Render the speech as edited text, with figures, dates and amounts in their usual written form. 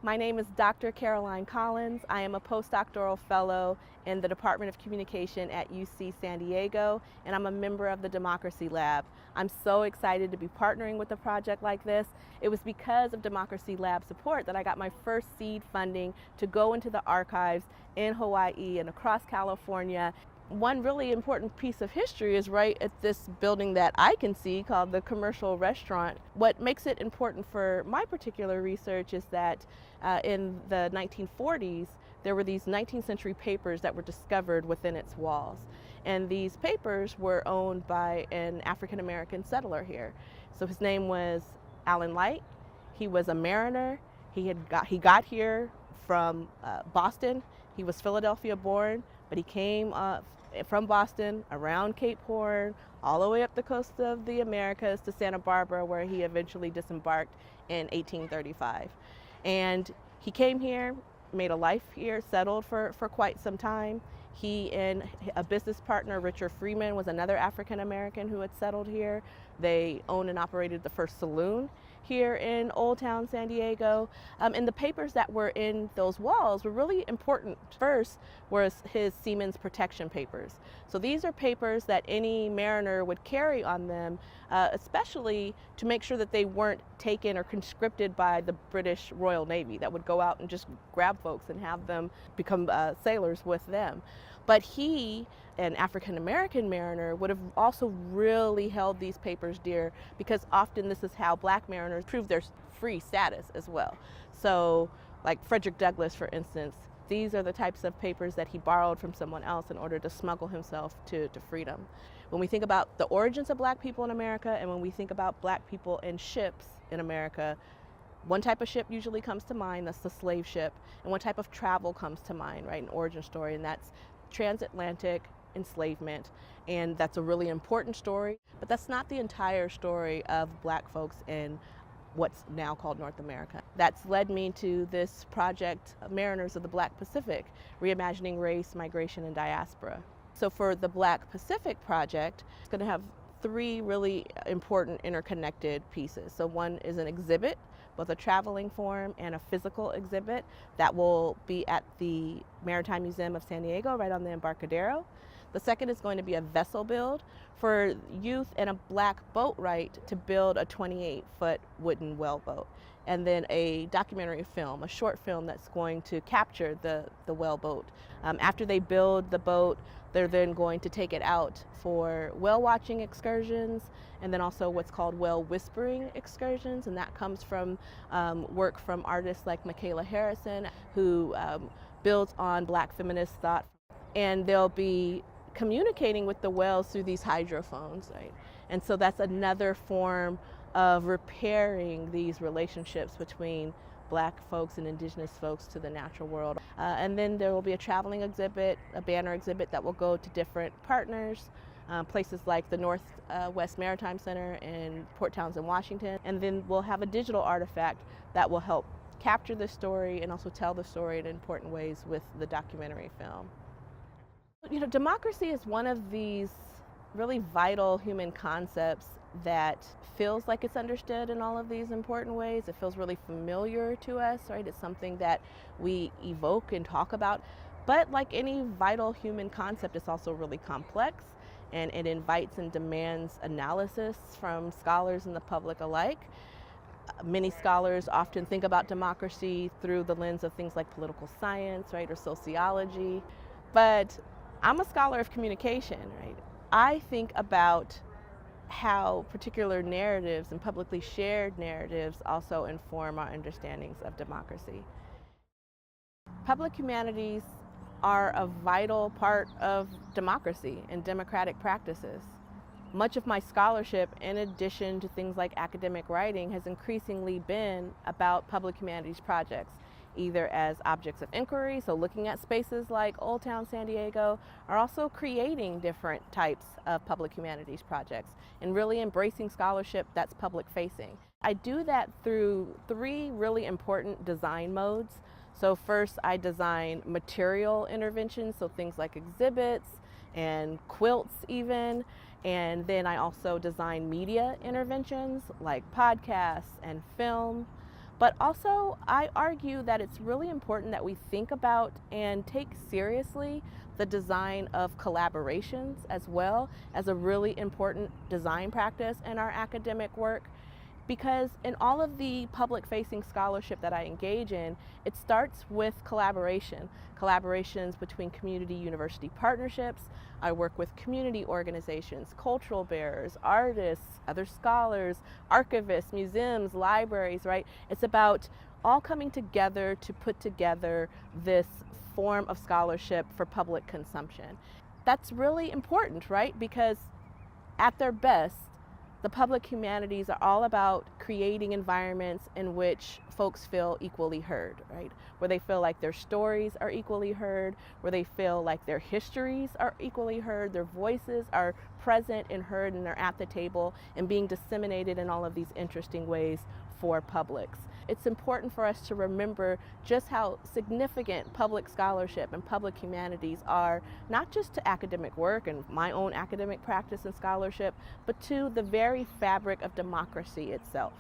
My name is Dr. Caroline Collins. I am a postdoctoral fellow in the Department of Communication at UC San Diego, and I'm a member of the Democracy Lab. I'm so excited to be partnering with a project like this. It was because of Democracy Lab support that I got my first seed funding to go into the archives in Hawaii and across California. One really important piece of history is right at this building that I can see called the Commercial Restaurant. What makes it important for my particular research is that in the 1940s, there were these 19th century papers that were discovered within its walls. And these papers were owned by an African American settler here. So his name was Allen Light. He was a mariner. He got here from Boston. He was Philadelphia born, but he came from Boston around Cape Horn, all the way up the coast of the Americas to Santa Barbara, where he eventually disembarked in 1835. And he came here, made a life here, settled for quite some time. He and a business partner, Richard Freeman, was another African American who had settled here. They owned and operated the first saloon here in Old Town San Diego. And the papers that were in those walls were really important. First was his Seamen's Protection Papers. So these are papers that any mariner would carry on them, especially to make sure that they weren't taken or conscripted by the British Royal Navy that would go out and just grab folks and have them become sailors with them. But he, an African American mariner, would have also really held these papers dear, because often this is how black mariners prove their free status as well. So like Frederick Douglass, for instance, these are the types of papers that he borrowed from someone else in order to smuggle himself to freedom. When we think about the origins of black people in America, and when we think about black people in ships in America, one type of ship usually comes to mind, that's the slave ship, and one type of travel comes to mind, right, an origin story, and that's transatlantic enslavement. And that's a really important story, but that's not the entire story of black folks in what's now called North America. That's led me to this project, Mariners of the Black Pacific, Reimagining Race, Migration, and Diaspora. So for the Black Pacific project, it's going to have three really important interconnected pieces. So one is an exhibit, both a traveling form and a physical exhibit that will be at the Maritime Museum of San Diego, right on the Embarcadero. The second is going to be a vessel build for youth in a black boat right to build a 28-foot wooden whaleboat. And then a documentary film, a short film that's going to capture the whaleboat. After they build the boat, they're then going to take it out for whale watching excursions, and then also what's called whale whispering excursions, and that comes from work from artists like Michaela Harrison, who builds on black feminist thought. And they'll be communicating with the whales through these hydrophones, right? And so that's another form of repairing these relationships between black folks and indigenous folks to the natural world. And then there will be a traveling exhibit, a banner exhibit that will go to different partners, places like the Northwest Maritime Center in Port Townsend, Washington. And then we'll have a digital artifact that will help capture the story and also tell the story in important ways with the documentary film. You know, democracy is one of these really vital human concepts that feels like it's understood in all of these important ways. It feels really familiar to us, right? It's something that we evoke and talk about. But like any vital human concept, it's also really complex, and it invites and demands analysis from scholars and the public alike. Many scholars often think about democracy through the lens of things like political science, right, or sociology. But I'm a scholar of communication, right? I think about how particular narratives and publicly shared narratives also inform our understandings of democracy. Public humanities are a vital part of democracy and democratic practices. Much of my scholarship, in addition to things like academic writing, has increasingly been about public humanities projects, either as objects of inquiry, so looking at spaces like Old Town San Diego, or also creating different types of public humanities projects and really embracing scholarship that's public facing. I do that through three really important design modes. So first, I design material interventions, so things like exhibits and quilts even. And then I also design media interventions like podcasts and film. But also, I argue that it's really important that we think about and take seriously the design of collaborations as well as a really important design practice in our academic work. Because in all of the public-facing scholarship that I engage in, it starts with collaboration. Collaborations between community-university partnerships. I work with community organizations, cultural bearers, artists, other scholars, archivists, museums, libraries, right? It's about all coming together to put together this form of scholarship for public consumption. That's really important, right? Because at their best, the public humanities are all about creating environments in which folks feel equally heard, right? Where they feel like their stories are equally heard, where they feel like their histories are equally heard, their voices are present and heard, and they're at the table and being disseminated in all of these interesting ways for publics. It's important for us to remember just how significant public scholarship and public humanities are, not just to academic work and my own academic practice and scholarship, but to the very fabric of democracy itself.